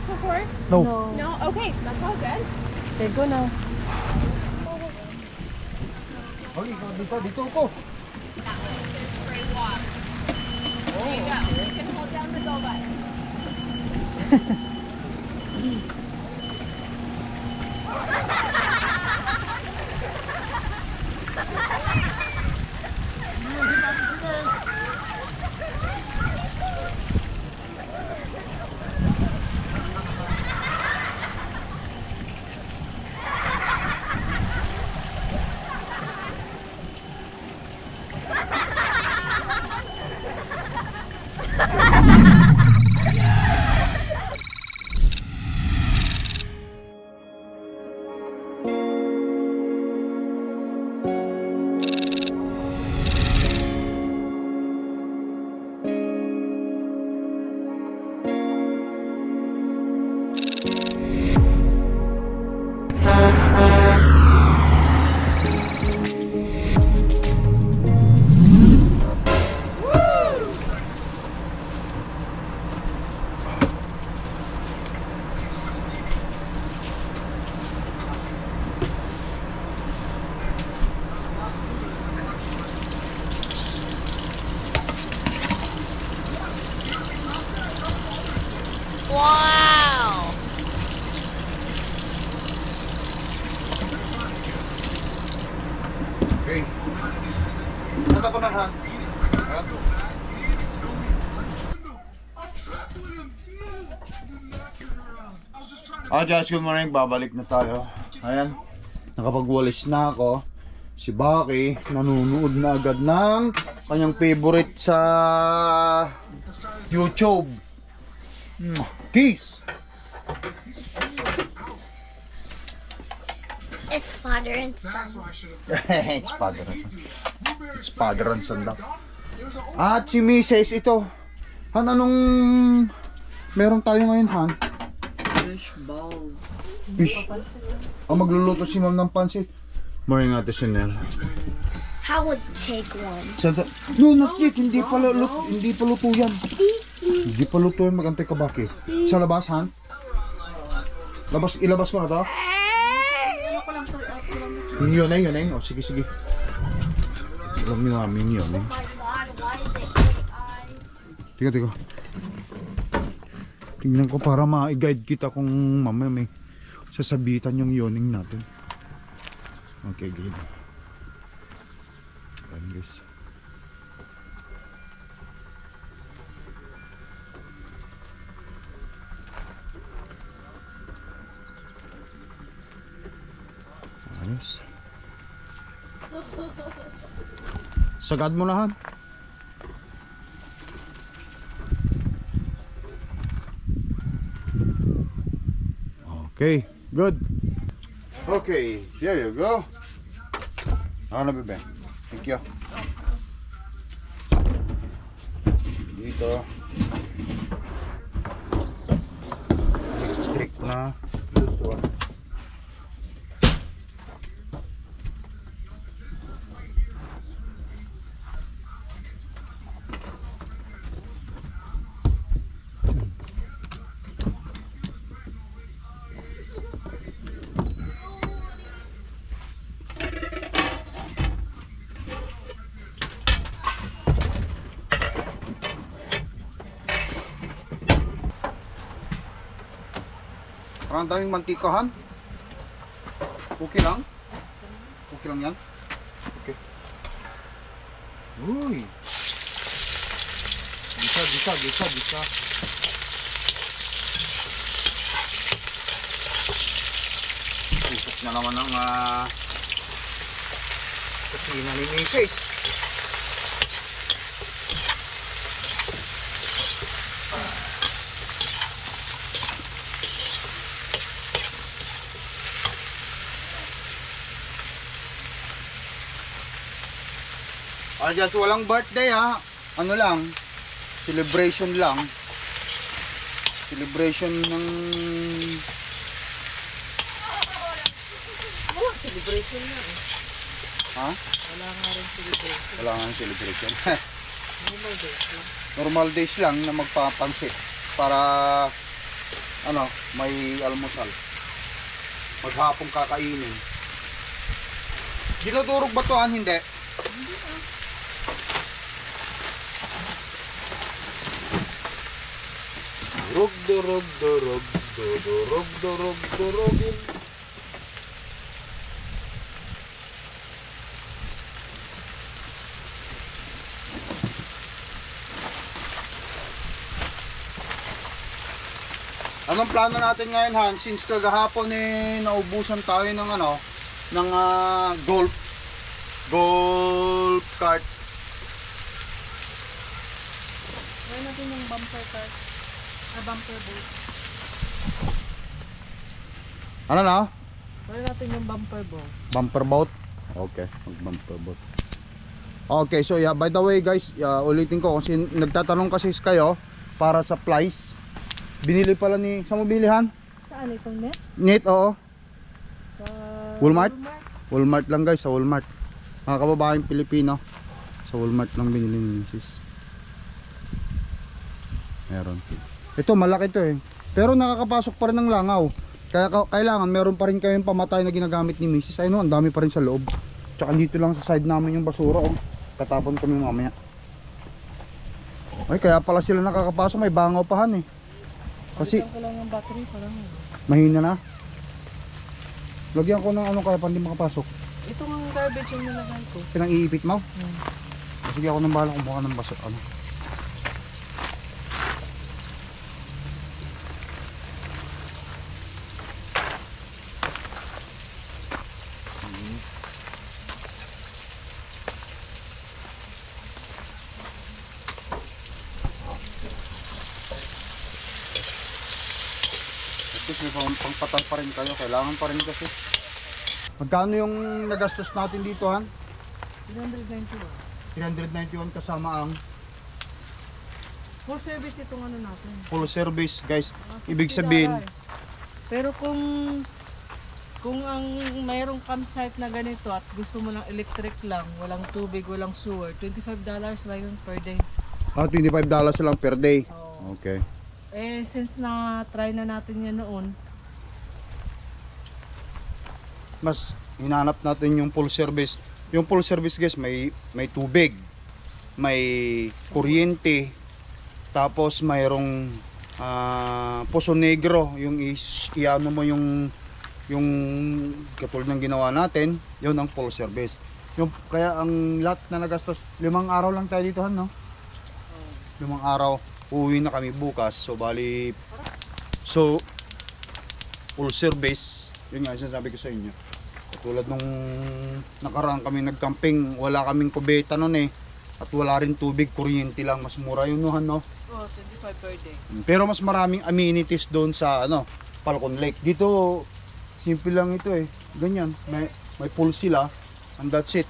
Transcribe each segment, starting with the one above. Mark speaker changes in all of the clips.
Speaker 1: before?
Speaker 2: No.
Speaker 1: No? Okay, that's all good.
Speaker 2: Okay, go now.
Speaker 3: Hoy, dito ko.
Speaker 1: Spray walk. There you go. You can hold down the go button.
Speaker 2: Wow!
Speaker 3: Okay. Tata ko na ha. Ayan. Guys, good morning. Babalik na tayo. Ayan. Nakapagwalis na ako. Si Baki nanonood na agad ng kanyang favorite sa YouTube. Kiss!
Speaker 4: It's father and son.
Speaker 3: It's father and son. It's father and son daw. At si Mrs. ito. Han, anong meron tayo ngayon, Han?
Speaker 2: Fish balls.
Speaker 3: Fish. Magluluto si Ma'am ng pansit. Morning ate Chanel.
Speaker 4: How would take one?
Speaker 3: No, not yet. Hindi pa luto yan. Hindi pa luto yan. Magantay ka, Baki. Sa labas, Han? Ilabas ko na to? Yun na. Oh, sige. Alam niyo namin yun.
Speaker 4: Oh my god, why is it
Speaker 3: Tiga. Tingnan ko para ma-guide kita kung mamaya may sasabitan yung yoning natin. Okay, good. Ayan guys. Ayos. Sagad mo na, Han. Okay, good. Okay, there you go. Ano bebe? Thank you. Dito. Strict na. Lutuan. Parang daming mantikahan. Okay lang? Okay lang yan? Okay. Uy! Bisa. Usok na naman ang kusina ni Mrs. Just walang birthday ha. Ano lang, celebration lang. Celebration ng...
Speaker 2: Oh, celebration na eh.
Speaker 3: Ha?
Speaker 2: Wala nga rin celebration.
Speaker 3: Wala nga celebration.
Speaker 2: Normal days lang.
Speaker 3: Normal days lang na magpapansit para may almusal. Maghapong kakainin. Dinudurog ba to, Hindi. Durog, durog, durog, durog, durog, durogin. Anong plano natin ngayon, Han? Since kagahapon naubusan tayo ng ng golf cart.
Speaker 2: Gawin natin yung bumper car. Bumper boat.
Speaker 3: Ano na?
Speaker 2: Gawin natin yung bumper boat.
Speaker 3: Bumper boat? Okay, bumper boat. Okay, so yeah, by the way guys, ulitin ko kasi nagtatanong kasi kayo para sa supplies. Binili pala saan mo bilihan?
Speaker 2: Saan itong net?
Speaker 3: Net, oo.
Speaker 2: Sa
Speaker 3: Walmart? Walmart lang guys, sa Walmart. Mga kababaeng Pilipino, sa Walmart lang binili ni Mrs. Meron. Ito, malaki to eh. Pero nakakapasok pa rin ng langaw. Kaya kailangan meron pa rin kayong pamatay na ginagamit ni Mrs. Ay no, ang dami pa rin sa loob. Tsaka dito lang sa side namin yung basura. Oh. Tatapon kami mamaya. Ay, kaya pala sila nakakapasok. May bangaw pahan eh. Kasi
Speaker 2: ko lang yung battery pa lang.
Speaker 3: mahina na. Lagyan ko ng kaya pa hindi makapasok.
Speaker 2: Ito ang garbage yung nilagay ko.
Speaker 3: Pinang-iipit mo? Sige, ako nang bahala kumuha ng baso. May pangpatal pa rin kayo, kailangan pa rin kasi. Magkano yung nagastos natin dito, Han?
Speaker 2: 391.
Speaker 3: 391 kasama ang
Speaker 2: Full service itong natin.
Speaker 3: full service, guys. Ibig
Speaker 2: $60.
Speaker 3: sabihin,
Speaker 2: Pero kung ang mayroong campsite na ganito at gusto mo lang electric lang, walang tubig, walang sewer, $25 lang yun per day.
Speaker 3: $25 lang per day.
Speaker 2: Oo.
Speaker 3: Okay.
Speaker 2: Since na-try na natin yan noon,
Speaker 3: Mas hinanap natin yung full service. Yung full service, guys, may tubig, may kuryente, tapos mayroong Poso Negro, yung iano mo yung katulad ng ginawa natin, yun ang full service. Kaya ang lahat na nagastos, 5 araw lang tayo dito, no? 5 araw, uwi na kami bukas. So bali, full service, yun nga sinasabi ko sa inyo. Katulad nung nakaraan kami nagcamping, wala kaming kubeta nun eh. At wala rin tubig, kuryente lang, mas mura yun, no?
Speaker 2: 25 per day.
Speaker 3: Pero mas maraming amenities doon sa Falcon Lake. Dito simple lang ito eh. Ganyan, may pool sila and that's it.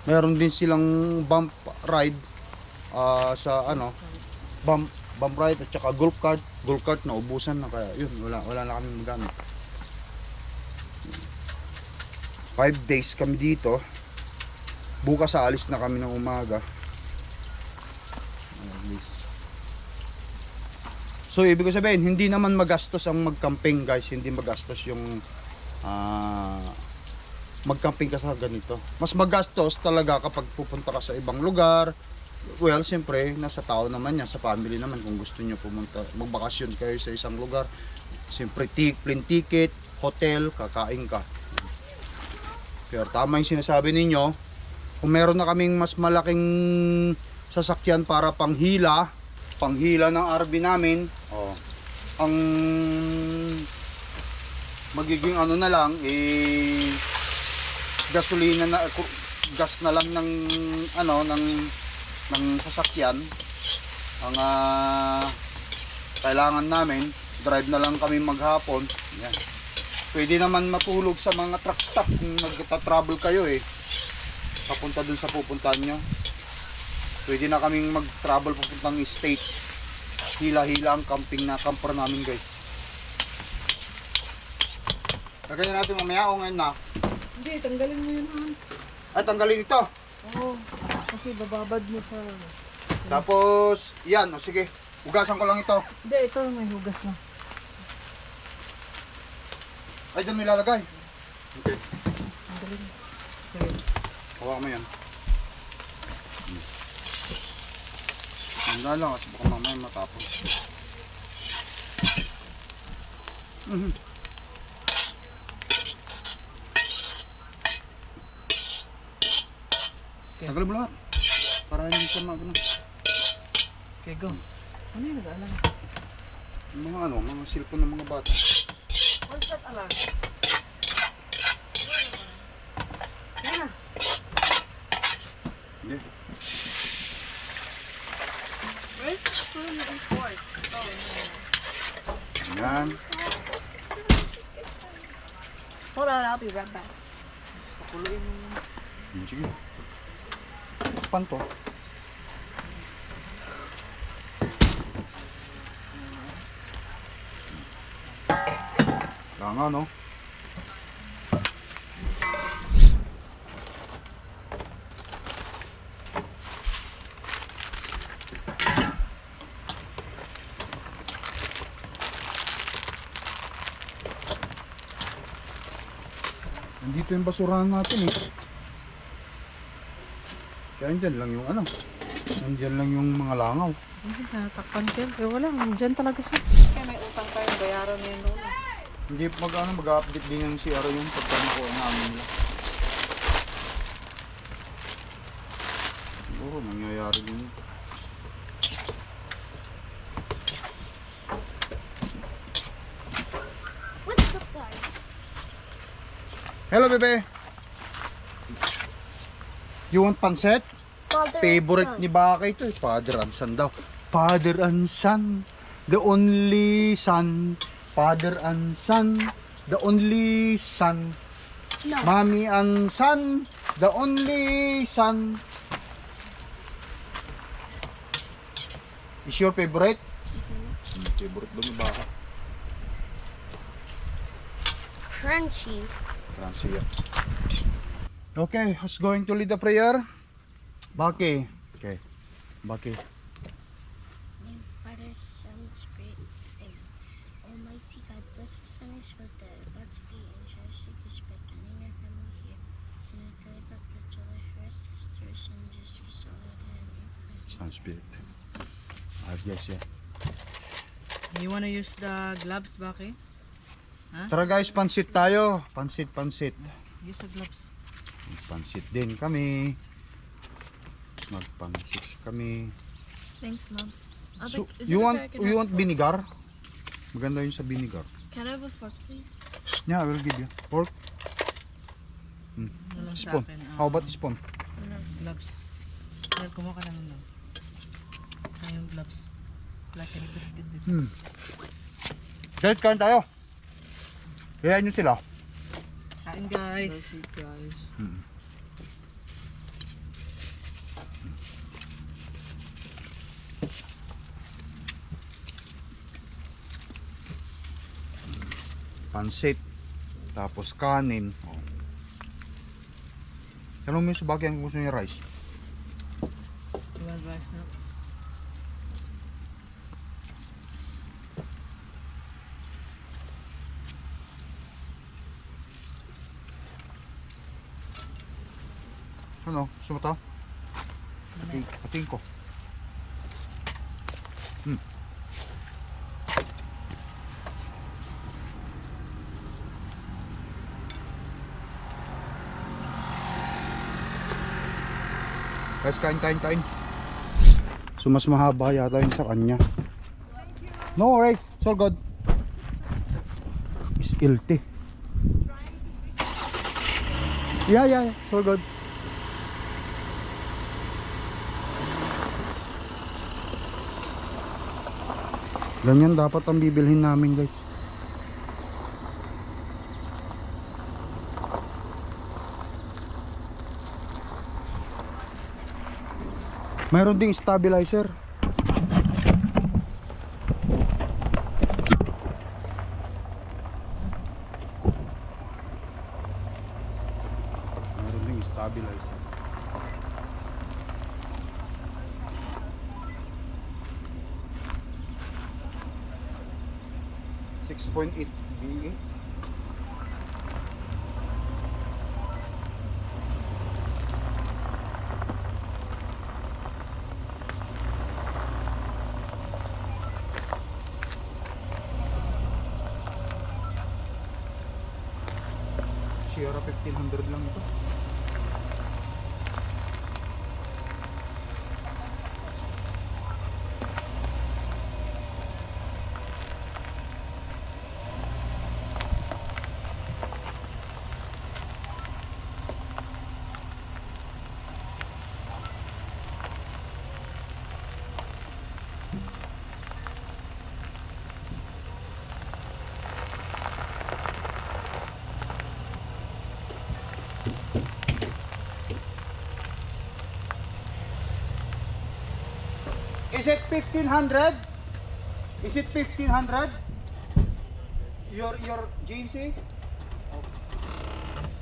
Speaker 3: Meron din silang bump ride sa bump ride at saka golf cart. Golf cart na ubusan na kaya yun, wala na kami magamit. 5 days kami dito. Bukas aalis na kami ng umaga. So ibig ko sabihin, hindi naman magastos ang mag-camping, guys. Hindi magastos yung mag-camping ka sa ganito. Mas magastos talaga kapag pupunta ka sa ibang lugar. Well, siyempre, nasa tao naman yan, sa family naman. Kung gusto nyo pumunta, magbakasyon kayo sa isang lugar, siyempre plane ticket, hotel, kakain ka. Pero tama yung sinasabi ninyo, kung meron na kaming mas malaking sasakyan para panghila ng RV namin, ang magiging na lang gasolina na gas na lang ng sasakyan. Ang kailangan namin, drive na lang kami maghapon. Yan. Pwede naman matulog sa mga truck stop kung nagta-travel kayo papunta dun sa pupuntahan nyo. Pwede na kaming mag-travel papuntang state. Hila-hila ang camper namin, guys. Lagyan natin mamaya o ngayon na.
Speaker 2: Hindi, tanggalin mo yun, Han.
Speaker 3: Ay, tanggalin ito.
Speaker 2: Oo, kasi bababad mo sa...
Speaker 3: Tapos, yan, sige. Hugasan ko lang ito.
Speaker 2: Hindi, ito may hugas na.
Speaker 3: Ay, doon may lalagay. Okay.
Speaker 2: Ang galing. Sige.
Speaker 3: Hawakan mo yan. Handa lang kasi baka mamaya matapon. Tagal mo lahat. Para hindi siya magano.
Speaker 2: Okay, go. Ano yung nag-aalang?
Speaker 3: Yung mga ano, mga cellphone ng mga bata.
Speaker 2: What's that alarm? Yan na.
Speaker 3: Hindi.
Speaker 1: Where's the spoon and fork? Oh, no.
Speaker 3: Yan.
Speaker 1: Hold on, I'll be right back.
Speaker 2: Pakuluin mo.
Speaker 3: Sige. Pan to. Kaya nga, no? Nandito yung basurahan natin eh. Kaya andyan lang yung ano. Andyan lang yung mga langaw.
Speaker 2: Natakpan ka. Eh wala, dyan talaga siya. Kaya may utang pa yung bayaran na yun doon.
Speaker 3: Hindi mag-update din yung CR yung pagka nakuha namin nila. Siguro mangyayari din yun.
Speaker 4: What's up, guys?
Speaker 3: Hello, bebe! You want pancet?
Speaker 4: Father
Speaker 3: Favorite
Speaker 4: and
Speaker 3: ni Baka ito eh. Father and son daw. Father and son, the only son. Father and son, the only son.
Speaker 4: No.
Speaker 3: Mommy and son, the only son. Is your favorite? Favorite daw ni Baka.
Speaker 4: Crunchy.
Speaker 3: Francia. Okay, who's going to lead the prayer? Baki. Okay. Baki.
Speaker 4: Name Father, Son, Spirit. Amen. Almighty God, bless the Son is with the God's be and charge to respect and in your family here. And I claim up the children, rest, sisters, and just result and
Speaker 3: Son Spirit. Yes, yeah.
Speaker 2: You wanna use the gloves, Baki?
Speaker 3: Tara guys, pansit tayo. Pansit.
Speaker 2: Use the gloves.
Speaker 3: Pansit din kami. Magpansit kami.
Speaker 1: Thanks, Mom.
Speaker 3: So, you want vinegar? Maganda yun sa vinegar.
Speaker 1: Can I have a fork, please?
Speaker 3: Yeah, I will give you. Pork.
Speaker 2: Walang sa
Speaker 3: Spoon.
Speaker 2: akin.
Speaker 3: How about spoon?
Speaker 2: Gloves. Kaya kumuha ka naman lang. Kaya yung gloves. Like any biscuit dito.
Speaker 3: Guys, kain tayo. Kaya nyo sila.
Speaker 2: Kain guys. Guys.
Speaker 3: Pansit. Tapos kanin. Oh. Tanong mo yung sa bagay ang gusto niya rice.
Speaker 2: You want rice now?
Speaker 3: Ano? Gusto mo ito? Pating ko. Guys, kain. So mas mahaba yata yung sa kanya. No worries, it's all good. It's ilte. Yeah, it's all good. Ganyan dapat ang bibilhin namin, guys. Mayroon ding stabilizer. Mayroon ding stabilizer. .8 V8. Sierra 1500 lang ito. Is it 1500? Is it 1500? Your GMC?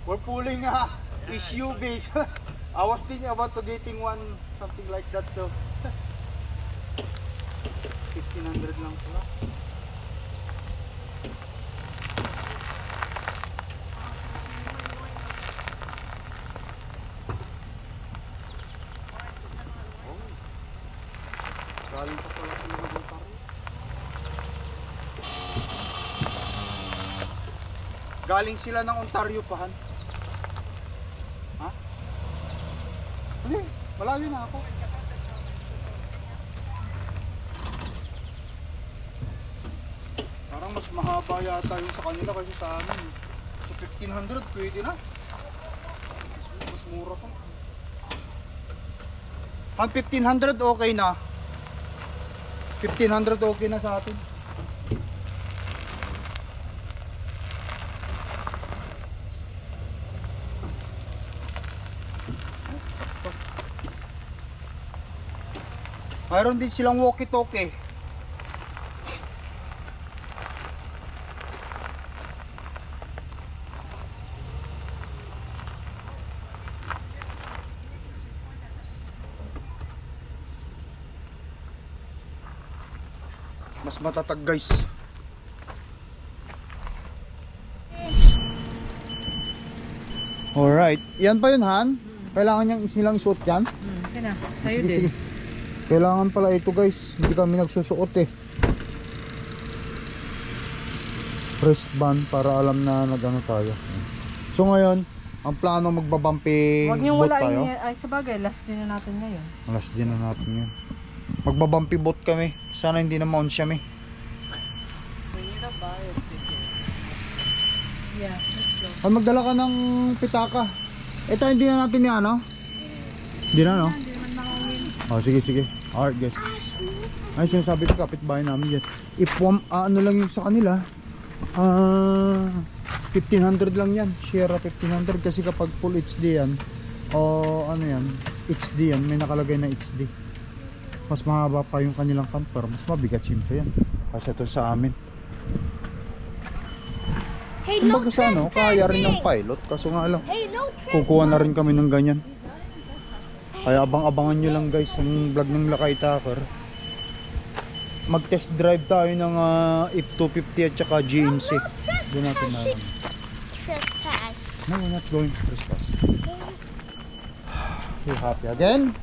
Speaker 3: We're pulling a SUV. I was thinking about to getting one something like that too. 1500 lang pala. Galing pa pala sila ng Ontario. Galing sila ng Ontario pa, Han. Ha? Hindi, malayo na ako. Parang mas mahaba yata yung sa kanila kasi sa amin. Sa 1500 pwede na. Mas mura pa. Han, 1500 okay na. 1500 okay na sa atin. Mayroon din silang walkie-talkie. Mas matatag guys. Alright, yan pa yun Han? Kailangan niyang silang suot yan?
Speaker 2: Okay na, sa'yo
Speaker 3: Sige,
Speaker 2: din.
Speaker 3: sige. Kailangan pala ito guys, hindi kami nagsusuot eh. Wristband para alam na nagano tayo. So ngayon, ang plano magbabumpy
Speaker 2: Huwag niyong
Speaker 3: boat
Speaker 2: wala
Speaker 3: tayo.
Speaker 2: ay sa bagay, last din na natin ngayon.
Speaker 3: Last din na natin yun. Magbabumpy boat kami. Sana hindi na mount siya
Speaker 2: We need a buyer ticket. Yeah, let's go.
Speaker 3: Pag magdala ka ng pitaka. Ito hindi na natin yan, no? Hindi na, no?
Speaker 2: Hindi naman makawin.
Speaker 3: Oh, sige, sige. Alright, guys. Ay, sinasabi ko, kapitbahay namin yan. Ano lang yung sa kanila. 1500 lang yan. Sierra 1500. Kasi kapag full HD yan, o ano yan, HD yan. May nakalagay na HD. Mas mahaba pa yung kanilang camper. Mas mabigat siyempre yan. Kasi ito sa amin.
Speaker 4: Hey, no
Speaker 3: Kumbaga sa ano, kaya rin ng
Speaker 4: trespassing!
Speaker 3: pilot. Kaso nga lang,
Speaker 4: Hey, no trespassing!
Speaker 3: kukuha na rin kami ng ganyan. Kaya abang-abangan nyo lang guys ang vlog ng Lakay Tucker. Mag test drive tayo ng F250 at saka GMC. Doon natin na lang.
Speaker 4: Trespass.
Speaker 3: No, we're not going to trespass. You happy again?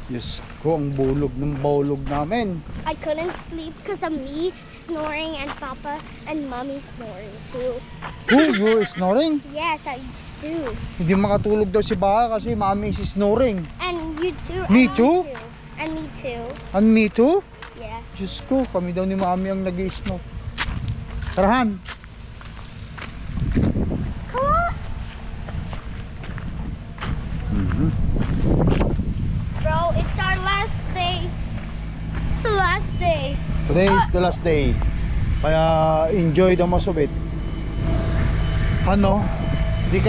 Speaker 3: Yes ko, ang bulog ng bulog namin.
Speaker 4: I couldn't sleep because of me snoring and Papa and Mommy snoring too.
Speaker 3: Oh, you're snoring?
Speaker 4: Yes, I do.
Speaker 3: Hindi makatulog daw si Baka kasi mami is snoring.
Speaker 4: And you too.
Speaker 3: Me
Speaker 4: and
Speaker 3: too?
Speaker 4: And me too.
Speaker 3: And me too?
Speaker 4: Yeah.
Speaker 3: Diyos ko, kami daw ni mami ang nag-snow. Tarahan!
Speaker 4: Come on. Bro, it's our last day. It's the last day.
Speaker 3: Today is the last day. Kaya enjoy the most of it. Ano? Di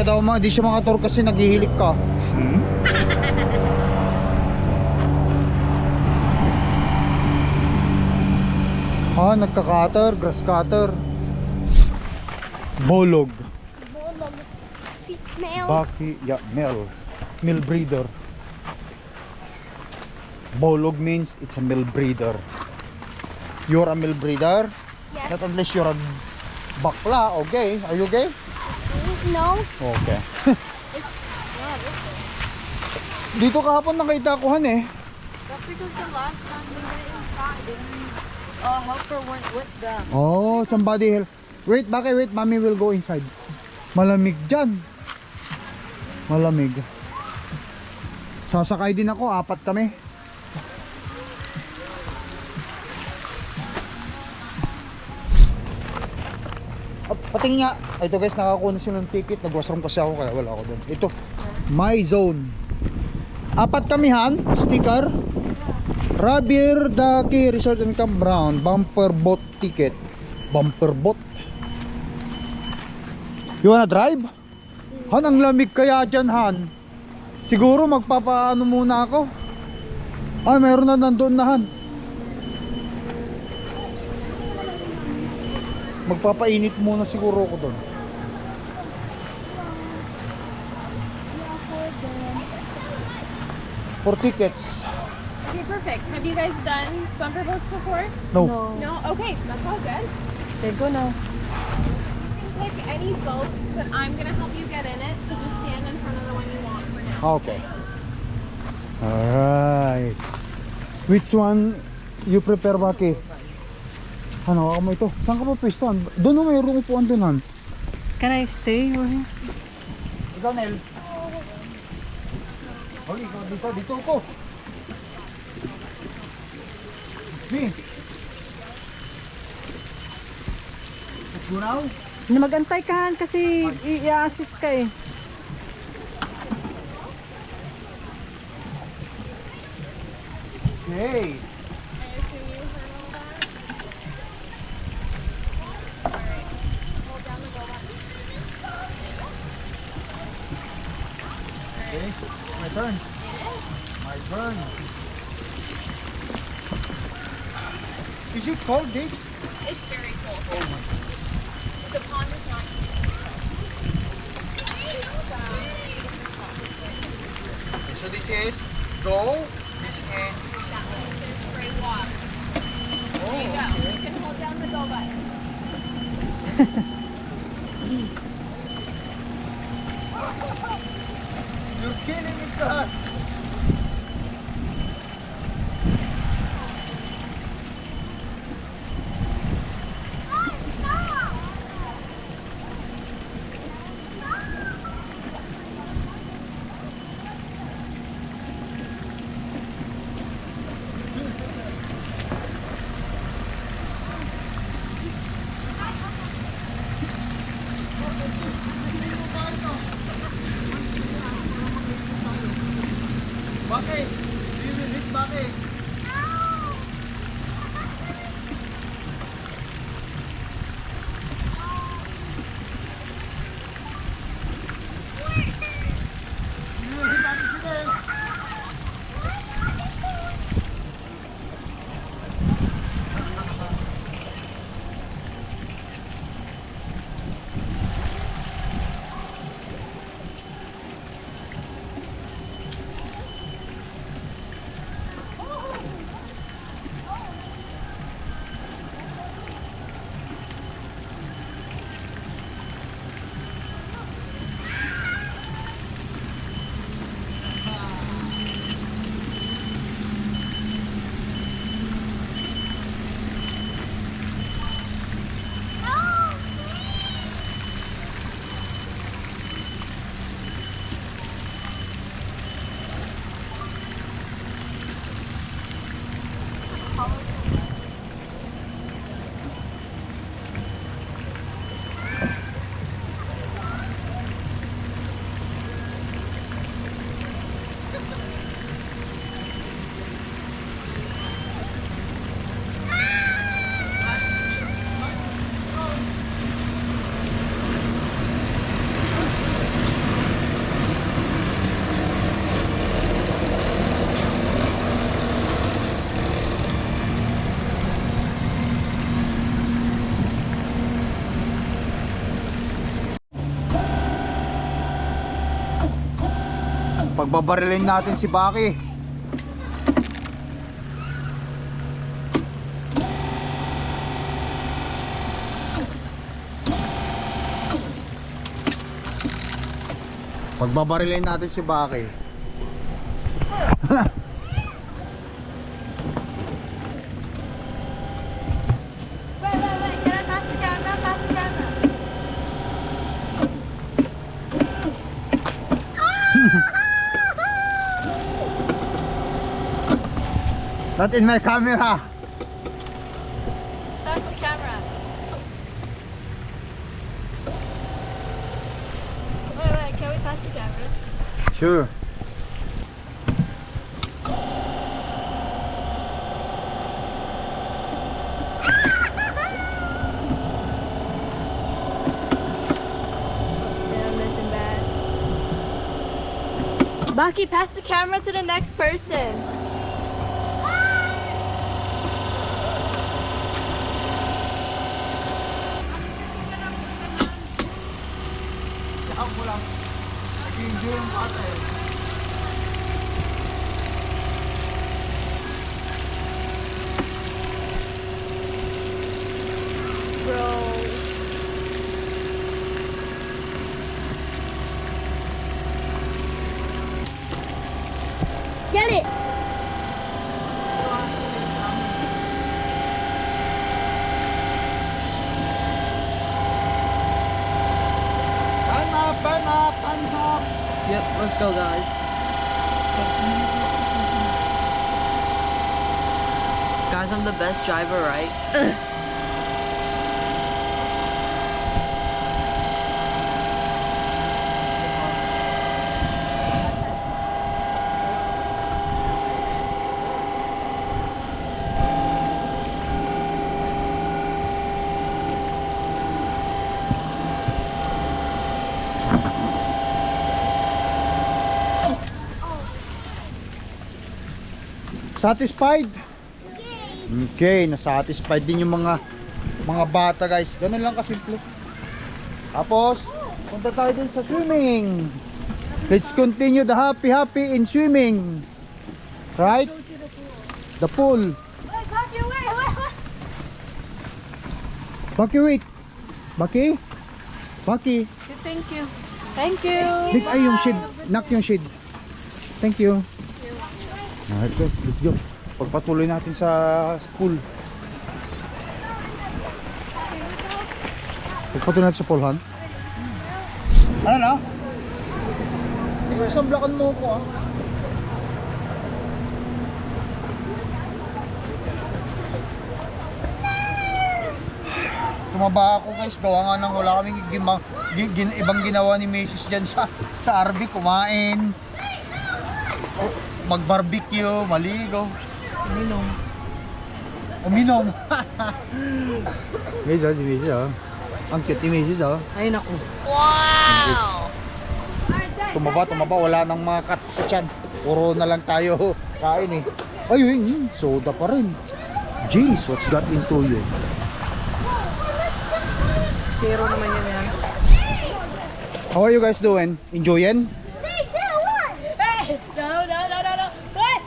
Speaker 3: siya makatur kasi naghihilik ka. Nagka-cutter, grass cutter. Bolog.
Speaker 4: Bolog. Male.
Speaker 3: Baki, yeah, male breeder. Bolog means it's a male breeder. You're a male breeder?
Speaker 4: Yes.
Speaker 3: Not unless you're a bakla, okay? Are you okay?
Speaker 4: No.
Speaker 3: Okay. Dito kahapon nakita ko Han eh.
Speaker 2: That's because the last time we went inside and helper went with them.
Speaker 3: Oh, somebody help. Wait, wait, mommy will go inside. Malamig dyan. Malamig. Sasakay din ako, 4 kami. Patingin nga. Ito guys, nakakuha na sila ng ticket. Nag-washroom kasi ako kaya wala ako doon. Ito, My Zone. 4 kami han, sticker. Rabir Daki Resort and Campground. Bumper boat ticket. Bumper boat. You wanna drive? Han, ang lamig kaya dyan Han. Siguro magpapaano muna ako. Ay, mayroon na nandoon na Han. Magpapainit muna siguro ako doon. For tickets.
Speaker 1: Okay, perfect. Have you guys done bumper boats before?
Speaker 3: No.
Speaker 1: No? Okay, that's all good.
Speaker 2: Okay, go now.
Speaker 1: You can pick any boat, but I'm gonna help you get in it, so just stand in front of the one you want for now.
Speaker 3: Okay. Alright. Which one you prefer, Baki? Ano, ako mo ito. Saan ka pa pwesto? Doon na mayroong upuan doon, Han.
Speaker 2: Can I stay over here?
Speaker 3: Ikaw, Nel. Hoy, ikaw dito. Dito ako. Me. Let's go now.
Speaker 2: Magantay ka Han, kasi i-assist ka eh.
Speaker 3: Okay.
Speaker 1: I assume you heard all that? Alright. Hold down the go button.
Speaker 3: Okay. My turn. My turn. Is it cold, this?
Speaker 1: It's very cold. Yes. The pond is not easy. It's,
Speaker 3: So this is go. This is
Speaker 1: that one. There's spray water. There you go. You can hold down the go button.
Speaker 3: you're killing me, God. Bakit? You will hit bakit? You will hit bakit sila eh. Pagbabarilin natin si Baki. Pagbabarilin natin si Baki.
Speaker 1: Wait. Get it past the camera.
Speaker 3: Not in my camera.
Speaker 1: That's the camera. Wait, can we pass the camera?
Speaker 3: Sure.
Speaker 1: Yeah, I'm missing bad. Baki, pass the camera to the next person.
Speaker 3: Ako lang. Nag-enjoy yung bata eh.
Speaker 1: Bro. Get it!
Speaker 3: Time up, time's up.
Speaker 2: Yep, let's go guys. Guys, I'm the best driver, right?
Speaker 3: Satisfied? Okay, na-satisfied din yung mga bata guys. Ganun lang kasimple. Tapos, punta tayo din sa swimming. Let's continue the happy in swimming. Right? The pool. Baki, wait. Baki? Baki.
Speaker 2: Thank you. Thank you.
Speaker 3: Ay, yung shade. Knock yung shade. Thank you. Alright, go. Let's go. Pagpatuloy natin sa pool. Pagpatuloy natin sa pool, Han. Ano na? Isang blakan mo ko, ah. Tumaba ako guys, gawa nga nang wala kaming ibang ginawa ni Mrs. dyan sa RV, kumain, mag-barbecue, maligo, uminom. Mrs. si Mrs. oh. Ang cute ni Mrs. oh.
Speaker 2: Ay naku.
Speaker 3: Wow! Tumaba, wala nang mga cut sa tiyan. Puro na lang tayo kain eh. Ayun, soda pa rin. Jeez, what's got into you?
Speaker 2: Zero naman yan.
Speaker 3: How are you guys doing? Enjoying?
Speaker 1: 3, 2, 1! Hey! No. What?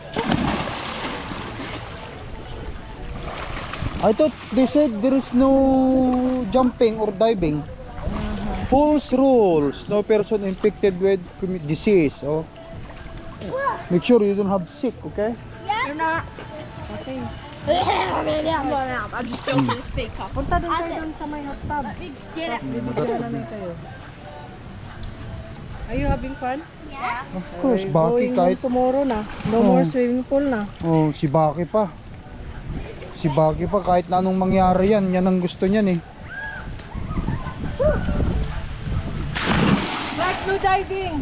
Speaker 3: I thought they said there is no jumping or diving. False rules. No person infected with disease. Oh. Make sure you don't have sick, okay?
Speaker 1: You're not.
Speaker 2: Okay.
Speaker 1: I'm just joking, it's fake cough.
Speaker 2: Punta din kayo dun sa may hot tub.
Speaker 1: Get it.
Speaker 2: Bibigyan namin kayo. Are you having fun?
Speaker 1: Yeah.
Speaker 3: Of course, Baki
Speaker 2: Going
Speaker 3: kahit...
Speaker 2: home tomorrow na. No
Speaker 3: Oh.
Speaker 2: more swimming pool na.
Speaker 3: Oh, si Baki pa. Si Baki pa kahit na anong mangyari yan, yan ang gusto niyan eh.
Speaker 2: Let's do diving!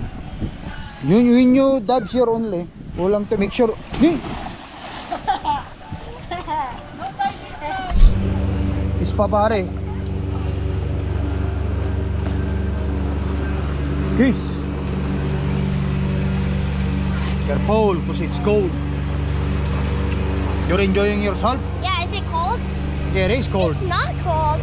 Speaker 3: Yun yung dives here only. Walang to make sure. Hey! Ispa pare. Kiss. Careful because it's cold. You're enjoying yourself?
Speaker 4: Yeah, is it cold?
Speaker 3: Yeah, it is cold.
Speaker 4: It's not cold.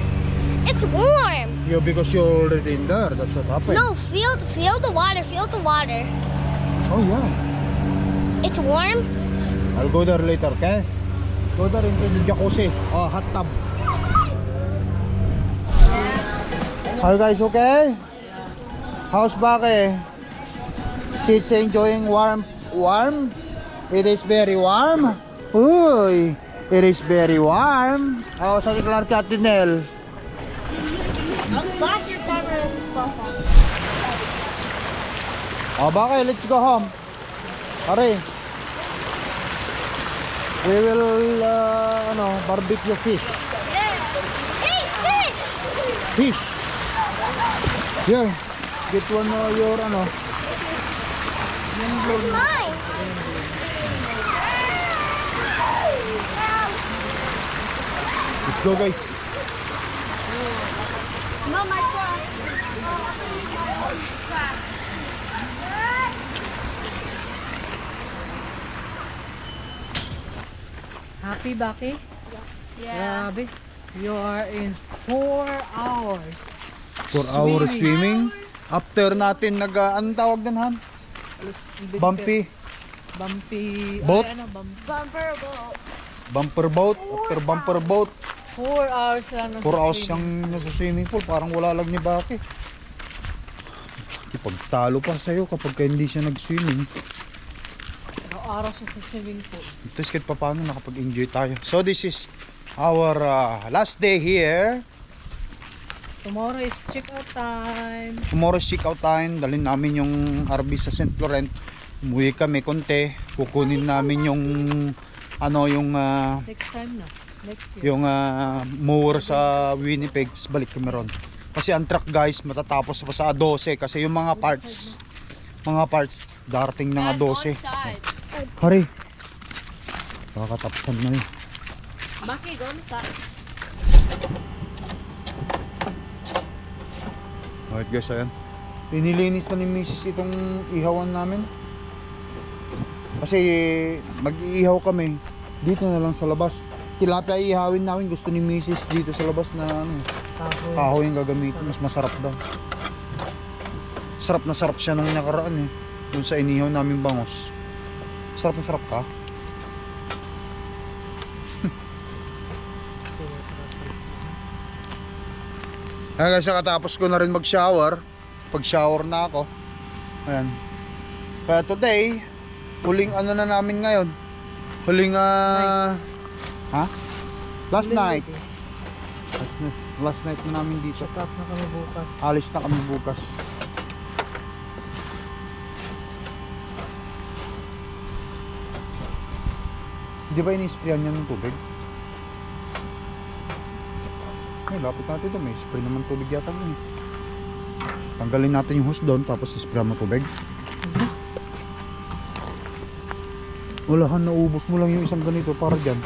Speaker 4: It's warm.
Speaker 3: Yeah, because you're already in there. That's what happened.
Speaker 4: No, feel the water. Feel the water.
Speaker 3: Oh yeah.
Speaker 4: It's warm.
Speaker 3: I'll go there later, okay? Go there into the jacuzzi. Oh, hot tub. Are you guys okay? How's Baki? She's enjoying warm? It is very warm. Uy, it is very warm. Oh, sa Clark at Tinel.
Speaker 4: Flash your camera.
Speaker 3: Oh, Baki, let's go home. Hurry. We will barbecue fish. Fish. Here, get one your
Speaker 4: Mine.
Speaker 3: Let's go guys.
Speaker 4: No, my God.
Speaker 2: Happy, Baki?
Speaker 1: Yeah.
Speaker 2: Grabe. You are in 4 hours.
Speaker 3: 4 hours swimming. After natin anong tawag din Han? Bumpy.
Speaker 2: Bumpy.
Speaker 3: Boat?
Speaker 2: Ay, ano, bumpy.
Speaker 1: Bumper boat.
Speaker 3: Bumper boat. After bumper boat.
Speaker 2: 4 hours lang.
Speaker 3: 4 hours siyang nasa swimming pool. Parang wala lang ni Baki. Ipagtalo pa sa'yo kapag hindi siya nag-swimming.
Speaker 2: Araw siya sa swimming pool.
Speaker 3: Ito is kahit paano nakapag-enjoy tayo. So this is our last day here.
Speaker 2: Tomorrow is check-out time.
Speaker 3: Tomorrow's check-out time. Dalhin namin yung RV sa St. Laurent. Umuwi kami konti. Kukunin namin yung
Speaker 2: Next time na. Next year.
Speaker 3: yung mower sa Winnipeg. Tapos balik kami ron. Kasi ang truck guys matatapos pa sa 12 kasi yung mga parts darating ng
Speaker 1: Dad, go
Speaker 3: 12.
Speaker 1: inside.
Speaker 3: Hari. Kakatapusan na yun.
Speaker 1: Bucky, go inside.
Speaker 3: Alright guys, ayan. Pinilinis na ni Mrs. itong ihawan namin. Kasi mag-iihaw kami dito na lang sa labas. Tilapia iihawin namin, gusto ni Mrs. dito sa labas na kahoy yung gagamitin, mas masarap daw. Sarap na sarap siya nung nakaraan eh. Dun sa inihaw namin bangos. Sarap na sarap ka. Ayan guys, katapos ko na rin mag-shower. Pag-shower na ako. Ayan. Kaya today, huling ano na namin ngayon. Huling ha? Last night. Last night na namin dito.
Speaker 2: Check out na kami bukas.
Speaker 3: Alis na kami bukas. Di ba ini-sprayan niya ng tubig? Ay, lapit natin ito. May spray naman tubig yata dun. Tanggalin natin yung hose doon, tapos isprayan mo tubig. Walahan, naubos mo lang yung isang ganito para dyan.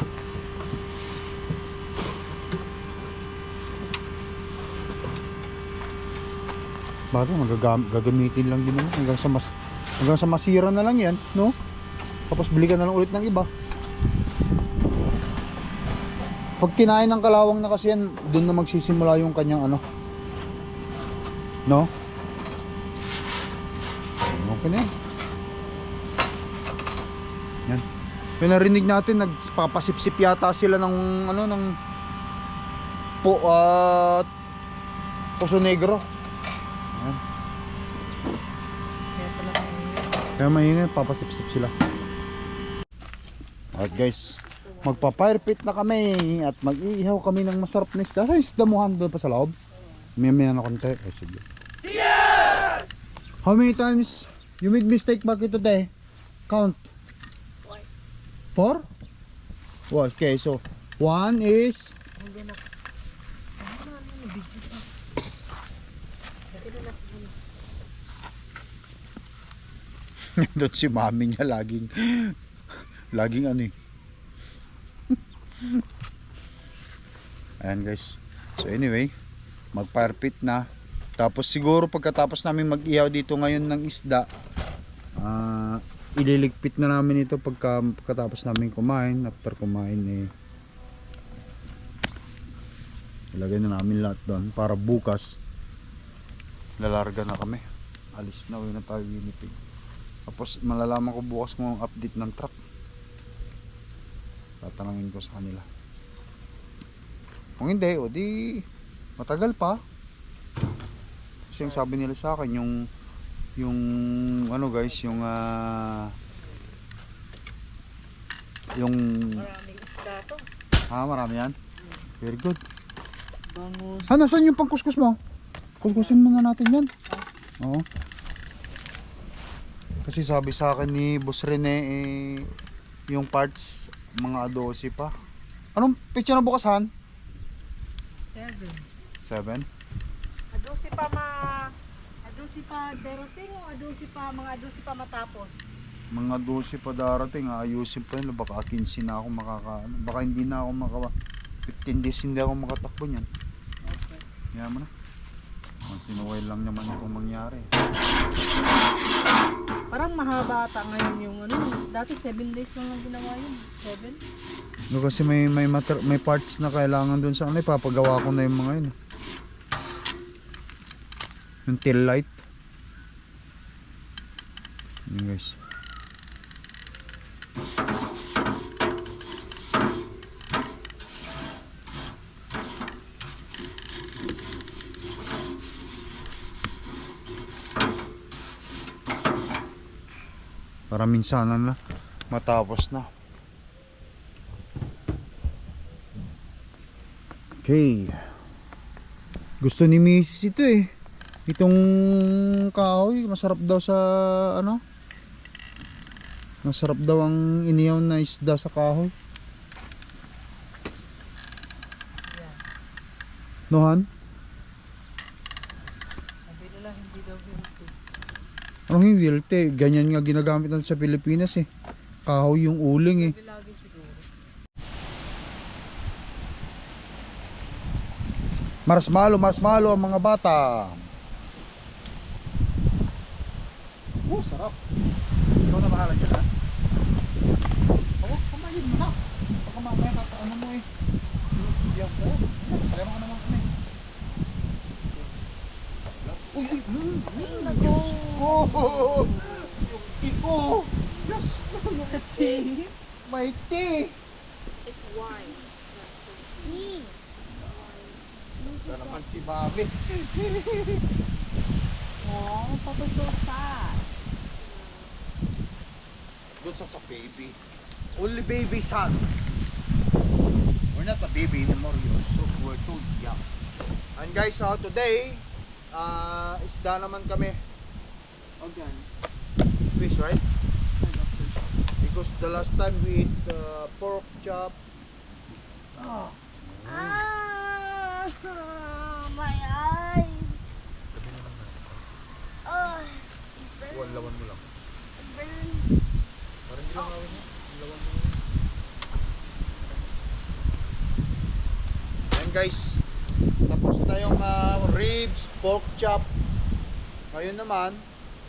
Speaker 3: Bakit? Gagamitin lang din naman. Hanggang sa masira na lang yan, no? Tapos bili ka na lang ulit ng iba. Pag kinain ng kalawang na kasi yan, doon na magsisimula yung kanyang ano. No? Okay na yan. Yan. Yung narinig natin, nagpapasipsip yata sila ng ano, ng Poso Negro. Yan. Kaya maingay, papasipsip sila. Alright guys, magpa-fire pit na kami at mag-iihaw kami ng masarap na isda. Sa isda mo doon pa sa loob? Maya na konti. Eh, sige. Yes! How many times you made mistake Baki today? Count. 4? Okay, so 1 is doon si mami niya laging ano eh. Ayan guys. So anyway, mag-fire pit na. Tapos siguro pagkatapos namin mag-ihaw dito ngayon ng isda, ililigpit na namin ito pagkatapos namin kumain. After kumain eh, ilagay na namin lahat doon para bukas lalarga na kami. Alis na, uwi na tayo Winnipeg. Tapos malalaman ko bukas kung ang update ng truck. Tatanungin ko sa kanila. Kung hindi, o di matagal pa. Kasi yung sabi nila sa akin, yung ano guys, yung
Speaker 2: Maraming isda to.
Speaker 3: marami yan. Very good.
Speaker 2: Bangus.
Speaker 3: Nasaan yung pangkuskus mo? Kuskusin muna natin yan. Oo. Kasi sabi sa akin ni Boss Rene, yung parts Mga 12 pa. Anong picture na bukasan?
Speaker 2: 7.
Speaker 3: 7?
Speaker 2: Adusi pa darating o adusi pa, mga adusi pa matapos?
Speaker 3: Mga 12 pa darating, ayusin pa nila. Baka 15 na ako makakaano. Baka hindi na ako 15 days hindi ako makatakbo niyan.
Speaker 2: Okay.
Speaker 3: Kaya mo na. Sinuway lang naman itong mangyari.
Speaker 2: Parang mahaba ata ngayon yung ano. Dati 7 days lang lang ginawa yun. 7?
Speaker 3: No, kasi may parts na kailangan dun sa ano. Ipapagawa ko na yung mga yun. Yung tail light. Yun guys. Para minsanan na matapos na. Okay. Gusto ni Mrs. ito eh. Itong kahoy, masarap daw sa ano? Masarap daw ang iniyaw na isda sa kahoy. Nohan?
Speaker 2: Sabi nila hindi daw healthy.
Speaker 3: Anong hindi healthy? Ganyan nga ginagamit natin sa Pilipinas eh. Kahoy yung uling eh.
Speaker 2: Sabi lagi siguro.
Speaker 3: Marshmallow ang mga bata. Oh, sarap. Ikaw na bahala dyan ha. Oo, kumain mo na. Baka mamaya kakaano mo eh. Yan po. Kaya mga naman kami. Uy, Oh! Iko! Yes! May tea!
Speaker 1: It's wine.
Speaker 3: Ito naman si Bobby.
Speaker 2: Oh, Papa so sad.
Speaker 3: Doon sa baby. Only baby son. We're not a baby anymore, so we're too young. And guys, today, isda naman kami.
Speaker 2: Organ.
Speaker 3: Fish, right? Because the last time we ate pork chop.
Speaker 2: Oh.
Speaker 4: Ah, my eyes. Oh, it burns.
Speaker 3: Lawan mo lang.
Speaker 4: It burns.
Speaker 3: Parang ginawin niya. Lawan mo. Ayan guys. Tapos na yung ribs, pork chop. Ngayon naman,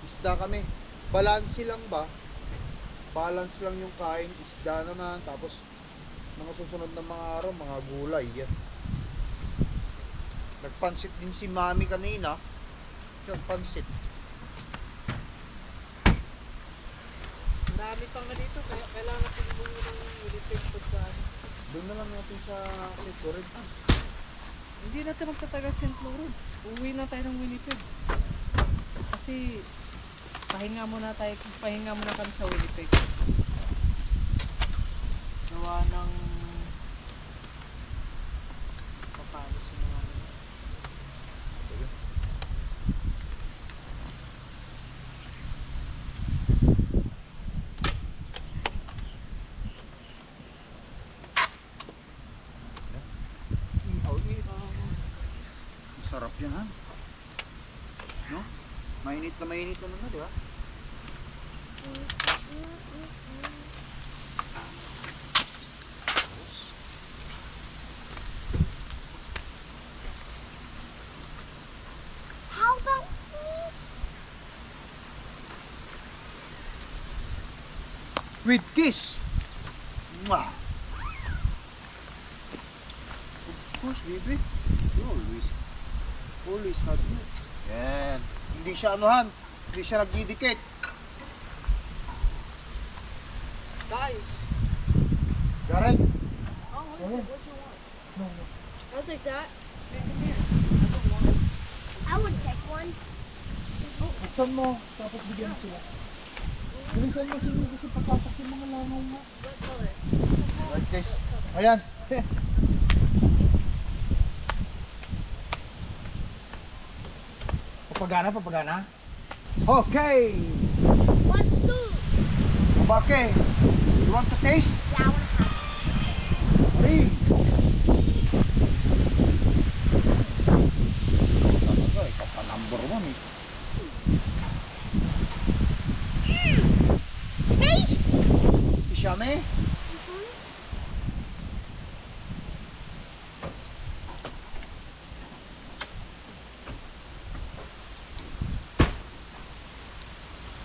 Speaker 3: isda kami. Balance lang ba? Balance lang yung kain. Isda naman. Tapos mga susunod na mga araw, mga gulay. Yan. Nagpansit din si Mami kanina. Yung pansit.
Speaker 2: Marami pa nga dito, kaya kailangan natin bumili ng Winnipeg pagkaan.
Speaker 3: Doon na lang natin sa Red.
Speaker 2: Hindi natin magtataga St. Laurent. Uwi na tayo ng Winnipeg. Kasi pahinga muna kami sa Winnipeg. Gawa ng papalo sa mga
Speaker 3: Masarap yan ha. No? Mainit na naman, di ba?
Speaker 4: How about me?
Speaker 3: With kiss. Mwah. Of course, baby. You always have you. Yan. Hindi siya anuhan. Hindi siya nagdidikit.
Speaker 2: guys.
Speaker 3: Got it?
Speaker 2: Oh, what you want?
Speaker 3: No.
Speaker 1: I'll take that.
Speaker 4: I would take one.
Speaker 3: Buksan mo. Tapos bigyan mo sila. Bilisan mo sila kasi papasok yung mga langaw mo.
Speaker 1: What color?
Speaker 3: Right guys. Ayan. Papagana. Okay.
Speaker 4: What's soup?
Speaker 3: Kabake. You want to taste?
Speaker 4: Yeah, I want to have
Speaker 3: Hey! Talaga, ikaw pa number 1 eh.
Speaker 4: Space!
Speaker 3: Isame?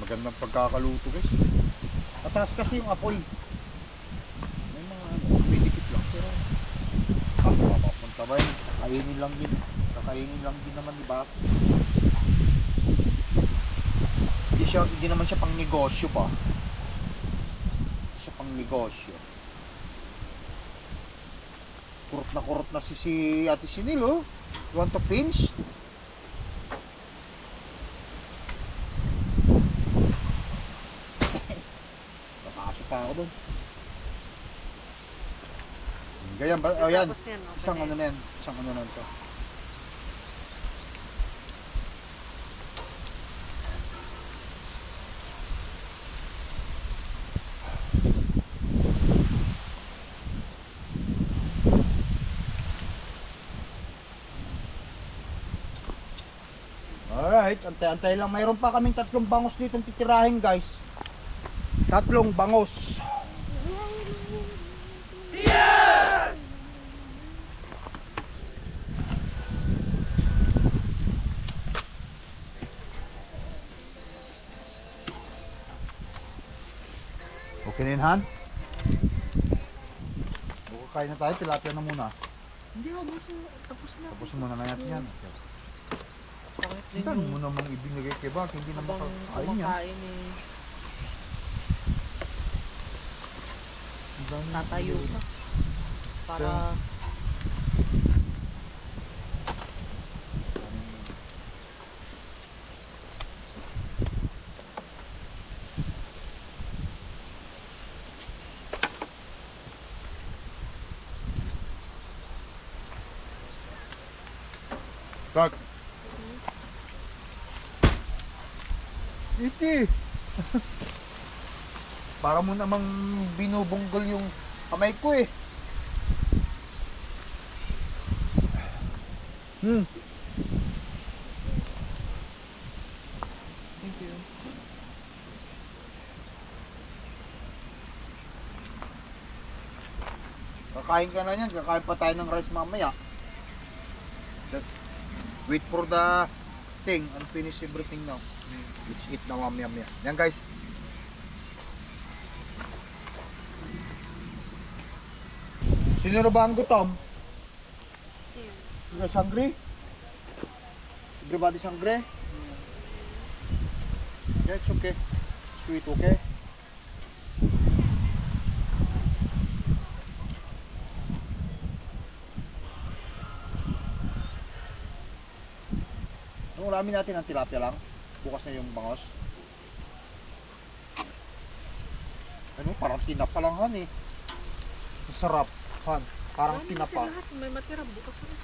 Speaker 3: Magandang pagkakaluto guys. Mataas kasi yung apoy. May mga dumidikit lang pero mapapunta ba yun? Kainin lang din. Kakainin lang din naman, diba? Hindi naman siya pang negosyo ba? Hindi siya pang negosyo. Kurot na si Ate Sinil, oh. You want to pinch? Papasok pa ako doon. Ganyan ba? Oh, yan.
Speaker 2: Tapos yan, okay
Speaker 3: Isang
Speaker 2: na
Speaker 3: ano
Speaker 2: yan.
Speaker 3: na yan. Isang ano na to. Alright, antay-antay lang. Mayroon pa kaming 3 bangos dito titirahin guys. 3 bangos. Okay na yun, Han? Kain na tayo, tilapia na muna.
Speaker 2: Hindi ako, tapos na.
Speaker 3: Tapos muna na natin yan.
Speaker 2: Bakit din
Speaker 3: Saan
Speaker 2: yung
Speaker 3: mo naman ibinigay kay Bak? Hindi na
Speaker 2: ibang
Speaker 3: makakain yan.
Speaker 2: kumakain eh.
Speaker 3: Ang dami
Speaker 2: Tatayo
Speaker 3: ibinigay.
Speaker 2: pa. Para
Speaker 3: Bak! Iti! Para mo namang binubunggol yung kamay ko eh.
Speaker 2: thank you.
Speaker 3: Kakain ka na yan, kakain pa tayo ng rice mamaya. Wait for the thing and finish everything now. Let's eat na mamaya. Yan guys. Sino na ba ang gutom? You guys hungry? Everybody's hungry? Yeah, it's okay. Sweet, okay? Ang ulamin natin ang tilapia lang. Bukas na yung bangos. Ano, parang tinapa lang Han eh. Masarap, Han. Parang tinapa.
Speaker 2: Lahat may matira bukas na.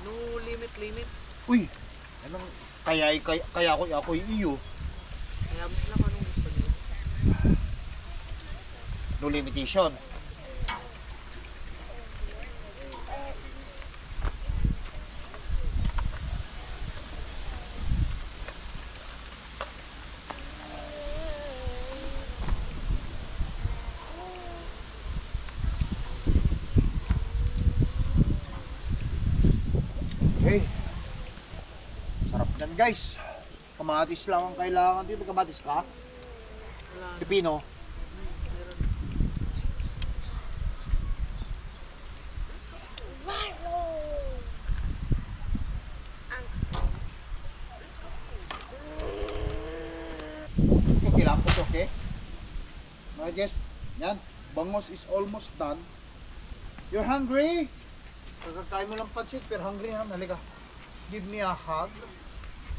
Speaker 2: No limit.
Speaker 3: Uy! Anong, kaya ako iyo.
Speaker 2: Kaya mo sila kung anong gusto nila.
Speaker 3: No limitation. Okay. Sarap yan guys. Kamatis lang ang kailangan dito. Kamatis ka?
Speaker 2: Wala.
Speaker 3: Pipino? Okay lang po, okay? Mga guys, yan. Bangos is almost done. You're hungry? Pagkakain mo lang pansit, pero hungry ha. Halika. Give me a hug.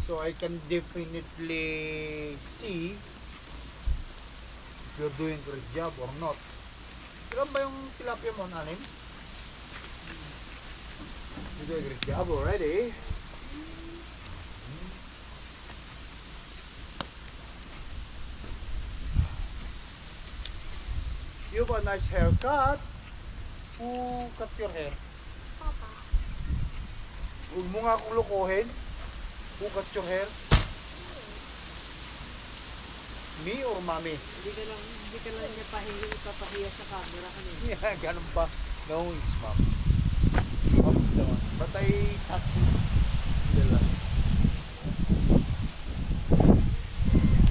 Speaker 3: So I can definitely see if you're doing a great job or not. Ilan ba yung tilapia mo, Nanim? You're doing a great job already. You have a nice haircut. Who cut your hair?
Speaker 4: Papa.
Speaker 3: Huwag mo nga akong lukuhin. Who cut your hair? Me or mommy?
Speaker 2: Hindi ka lang niya papahiya sa camera kanina.
Speaker 3: Yeah, ganun pa. No, it's mom. Mom's the one. But I touch you the last.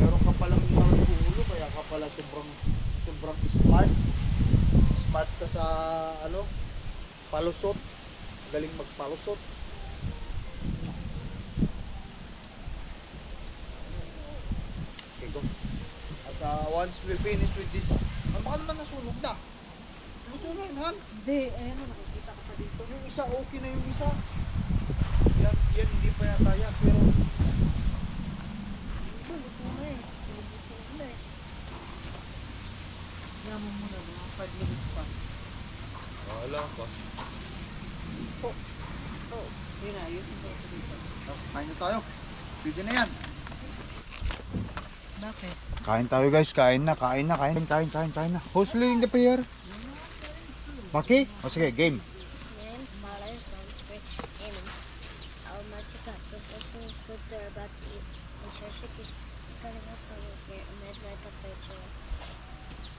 Speaker 3: Meron ka palang malas sa ulo, kaya ka pala sobrang smart. Smart ka sa palusot. Galing magpalusot. Okay, go. At once we finish with this, baka naman nasunog na. Luto na yun, Han.
Speaker 2: Hindi, ayan o, nakikita ka pa dito.
Speaker 3: Yung isa, okay na yung isa. Yan, hindi pa yata yan. Pero, luto na eh. Luto na eh.
Speaker 2: Yaman mo na, mga 5 minutes pa.
Speaker 3: Wala pa.
Speaker 2: Yun na, ayusin ko ito dito.
Speaker 3: Kain na tayo. Pwede na yan.
Speaker 2: Bakit?
Speaker 3: Kain tayo guys, kain na. Kain na. Who's leading the prayer? Maki? O sige, game.
Speaker 4: Name, Father, Son, Spirit. Amen. Almighty God, bless us in the food they're about to eat. And cherish it, cutting up our here, and midnight of their children.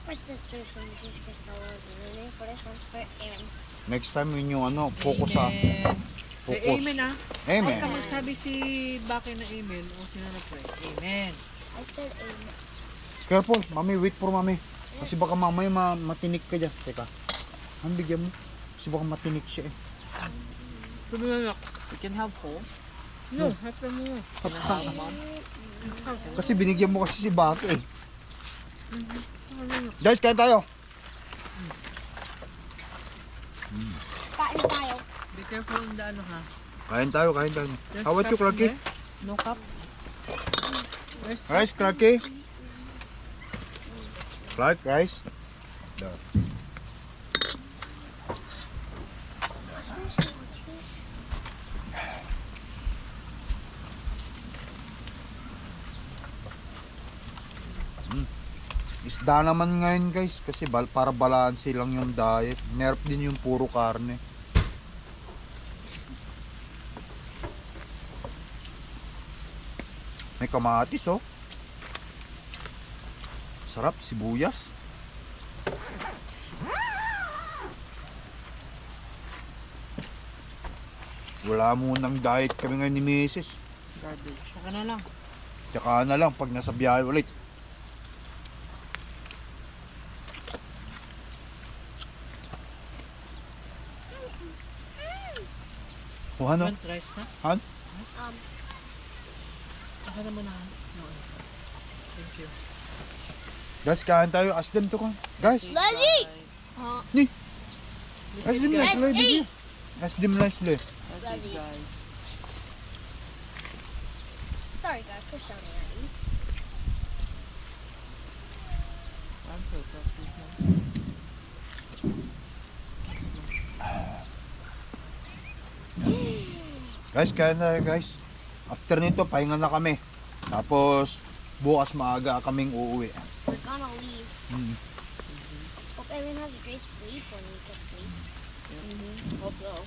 Speaker 4: What's this tradition, Jesus Christ, our Lord? In the name, Father, Son, Spirit. Amen.
Speaker 3: Next time yun yung focus sa
Speaker 2: Amen. Say
Speaker 3: focus.
Speaker 2: amen ah.
Speaker 3: Amen.
Speaker 2: Ay ka magsabi si Baki na amen o sino na pray. Amen.
Speaker 4: I said amen.
Speaker 3: Careful, mami, wait for mami. Kasi baka mamaya matinik ka dyan. Teka, ang bigyan mo. Kasi baka matinik siya eh.
Speaker 2: Sabi na nak, you can have four? No, half na mo.
Speaker 3: Kasi binigyan mo kasi si Baki eh. Guys, kain tayo.
Speaker 4: Kain tayo.
Speaker 2: Be careful in the ano ha.
Speaker 3: Kain tayo.
Speaker 2: There's
Speaker 3: How about you,
Speaker 2: cups in
Speaker 3: Clarky?
Speaker 2: there? No cup? There's
Speaker 3: Rice,
Speaker 2: cups.
Speaker 3: Clarky? Clark, rice? There. Isda naman ngayon guys kasi para balanse lang yung diet. Meron din yung puro karne. May kamatis oh. Sarap, sibuyas. Wala munang diet kami ngayon ni Mrs.
Speaker 2: Garbage. Saka na lang.
Speaker 3: Tsaka na lang pag nasa biyahe ulit. Oh, ano?
Speaker 2: Want rice na?
Speaker 3: Han?
Speaker 2: Saka naman na. No. Thank you.
Speaker 3: Guys, kain tayo. Ask them to come. Guys,
Speaker 4: Lali!
Speaker 3: ni.
Speaker 2: That's
Speaker 3: Ask
Speaker 2: it
Speaker 3: them
Speaker 2: guys.
Speaker 3: nicely. Ask them nicely.
Speaker 2: That's it guys.
Speaker 4: Sorry guys for shouting at you.
Speaker 2: I'm so sorry.
Speaker 3: Guys, kain tayo guys. After nito, pahinga na kami. Tapos, bukas maaga kaming uuwi.
Speaker 4: We're gonna leave.
Speaker 3: Hmm.
Speaker 4: Hope everyone has a great sleep when we get sleep.
Speaker 2: Hope so.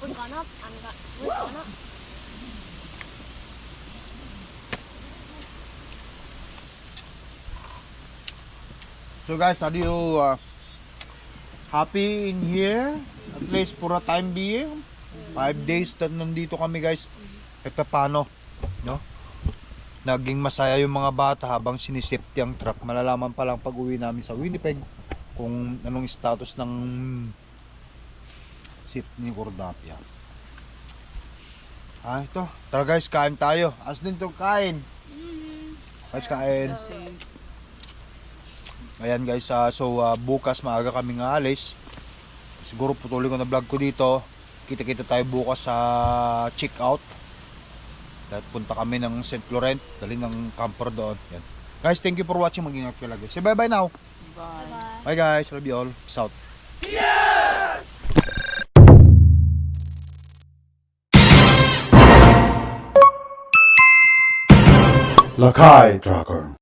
Speaker 4: We're gonna, we're gonna.
Speaker 3: So guys, are you happy in here? At least for a time being? 5 days na nandito kami guys. Kahit paano, no? Naging masaya yung mga bata habang sinisafety ang truck. Malalaman pa lang pag uwi namin sa Winnipeg kung anong status ng seat ni Cordapia. Ito. Tara guys, kain tayo. As din to kain. Guys, kain. Ayan guys, bukas maaga kaming aalis. Siguro putulin ko na vlog ko dito. Kita-kita tayo bukas sa check out. Dahil punta kami ng St. Laurent, dali ng camper doon. Yan. Guys, thank you for watching. Mag-ingat kayo lagi. Say bye-bye now.
Speaker 2: Bye.
Speaker 3: Bye guys, love you all. Peace out.
Speaker 5: Lakai Tracker.